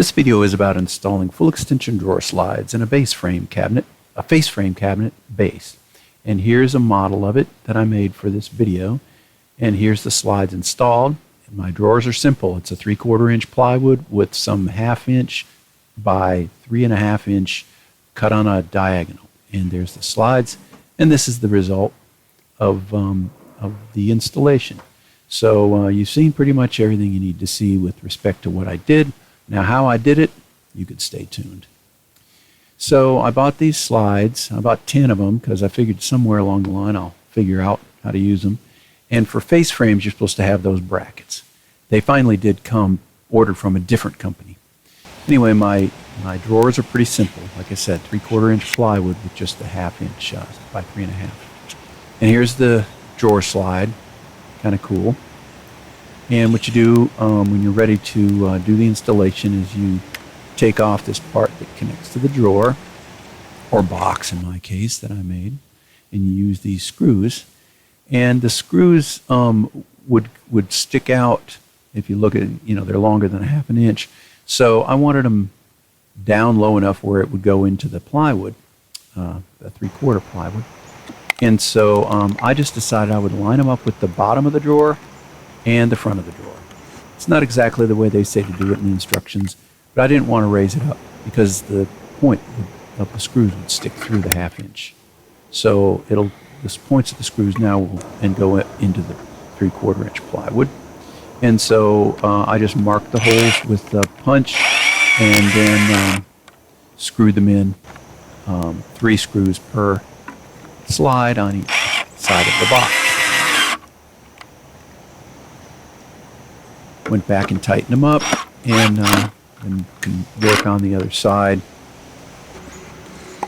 This video is about installing full extension drawer slides in a face frame cabinet base. And here's a model of it that I made for this video. And here's the slides installed. My drawers are simple. It's a 3/4 inch plywood with some 1/2 inch by 3.5 inch cut on a diagonal. And there's the slides. And this is the result of the installation. So you've seen pretty much everything you need to see with respect to what I did. Now how I did it, you could stay tuned. So I bought these slides. I bought 10 of them because I figured somewhere along the line I'll figure out how to use them. And for face frames, you're supposed to have those brackets. They finally did come ordered from a different company. Anyway, my drawers are pretty simple. Like I said, 3/4 inch plywood with just a 1/2 inch by 3.5. And here's the drawer slide. Kind of cool. And what you do when you're ready to do the installation is you take off this part that connects to the drawer, or box in my case that I made, and you use these screws. And the screws would stick out if you look at, they're longer than a 1/2 inch. So I wanted them down low enough where it would go into the plywood, the 3/4 plywood. And so I just decided I would line them up with the bottom of the drawer and the front of the drawer. It's not exactly the way they say to do it in the instructions, but I didn't want to raise it up because the point of the screws would stick through the 1/2 inch. So the points of the screws now will go into the 3/4 inch plywood. And so I just marked the holes with the punch and then screwed them in, 3 screws per slide on each side of the box. Went back and tightened them up and can work on the other side.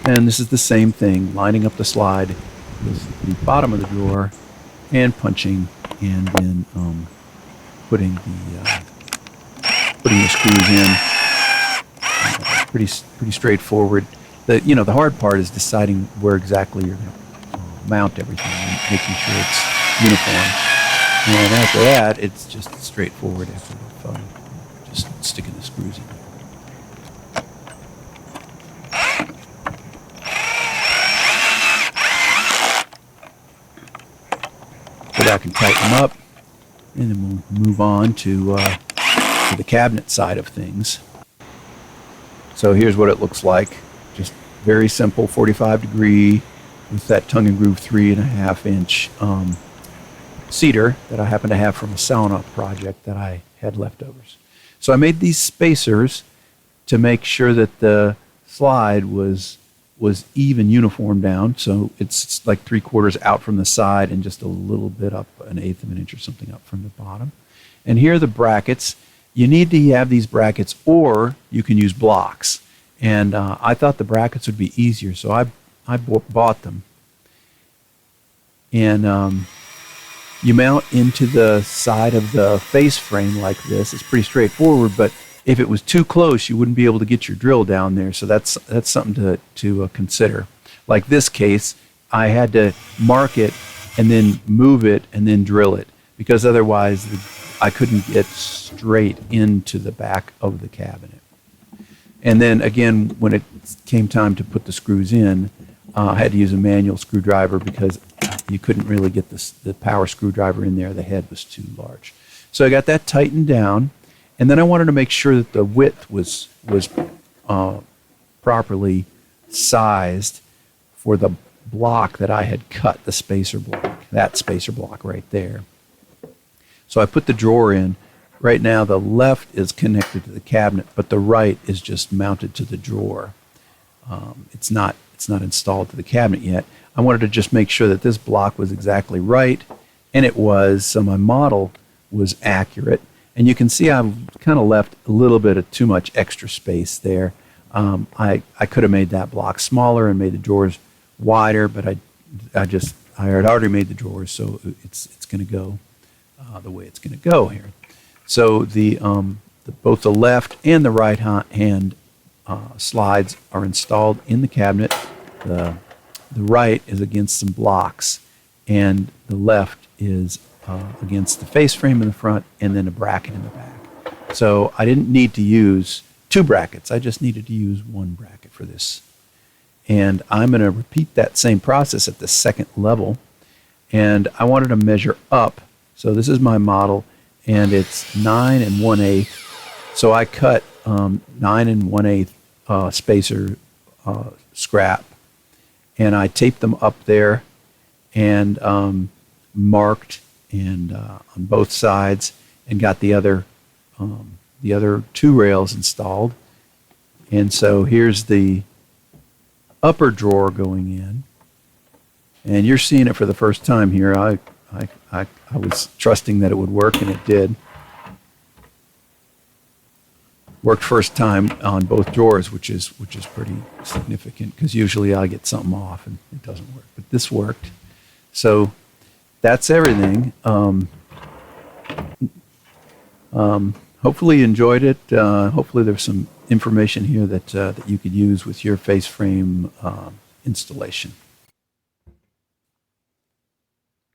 And this is the same thing, lining up the slide with the bottom of the drawer and punching, and then putting the screws in. Pretty straightforward. The hard part is deciding where exactly you're going to mount everything and making sure it's uniform. And after that, it's just straightforward after just sticking the screws in. Go back and tighten them up, and then we'll move on to the cabinet side of things. So here's what it looks like. Just very simple, 45-degree with that tongue and groove 3.5 inch cedar that I happen to have from a sauna project that I had leftovers. So I made these spacers to make sure that the slide was even uniform down. So it's like 3/4 out from the side and just a little bit up, 1/8 of an inch or something up from the bottom. And here are the brackets. You need to have these brackets, or you can use blocks. And I thought the brackets would be easier, so I bought them. And you mount into the side of the face frame like this. It's pretty straightforward, but if it was too close, you wouldn't be able to get your drill down there. So that's something to consider. Like this case, I had to mark it and then move it and then drill it, because otherwise I couldn't get straight into the back of the cabinet. And then again, when it came time to put the screws in, I had to use a manual screwdriver because you couldn't really get the power screwdriver in there. The head was too large. So I got that tightened down, and then I wanted to make sure that the width was properly sized for the block that I had cut, the spacer block, that spacer block right there. So I put the drawer in. Right now the left is connected to the cabinet, but the right is just mounted to the drawer. It's not installed to the cabinet yet. I wanted to just make sure that this block was exactly right, and it was, so my model was accurate. And you can see I've kind of left a little bit of too much extra space there. I could have made that block smaller and made the drawers wider, but I had already made the drawers, so it's going to go the way it's going to go here. So both the left and the right hand slides are installed in the cabinet. The right is against some blocks, and the left is against the face frame in the front and then a bracket in the back. So I didn't need to use 2 brackets. I just needed to use 1 bracket for this. And I'm going to repeat that same process at the second level. And I wanted to measure up. So this is my model, and it's 9 1/8. So I cut 9 1/8 spacer scrap, and I taped them up there and marked and on both sides, and got the other 2 rails installed. And so here's the upper drawer going in, and you're seeing it for the first time here. I was trusting that it would work, and it did. Worked first time on both drawers, which is pretty significant, because usually I get something off and it doesn't work. But this worked. So that's everything. Hopefully you enjoyed it. Hopefully there's some information here that you could use with your face frame installation.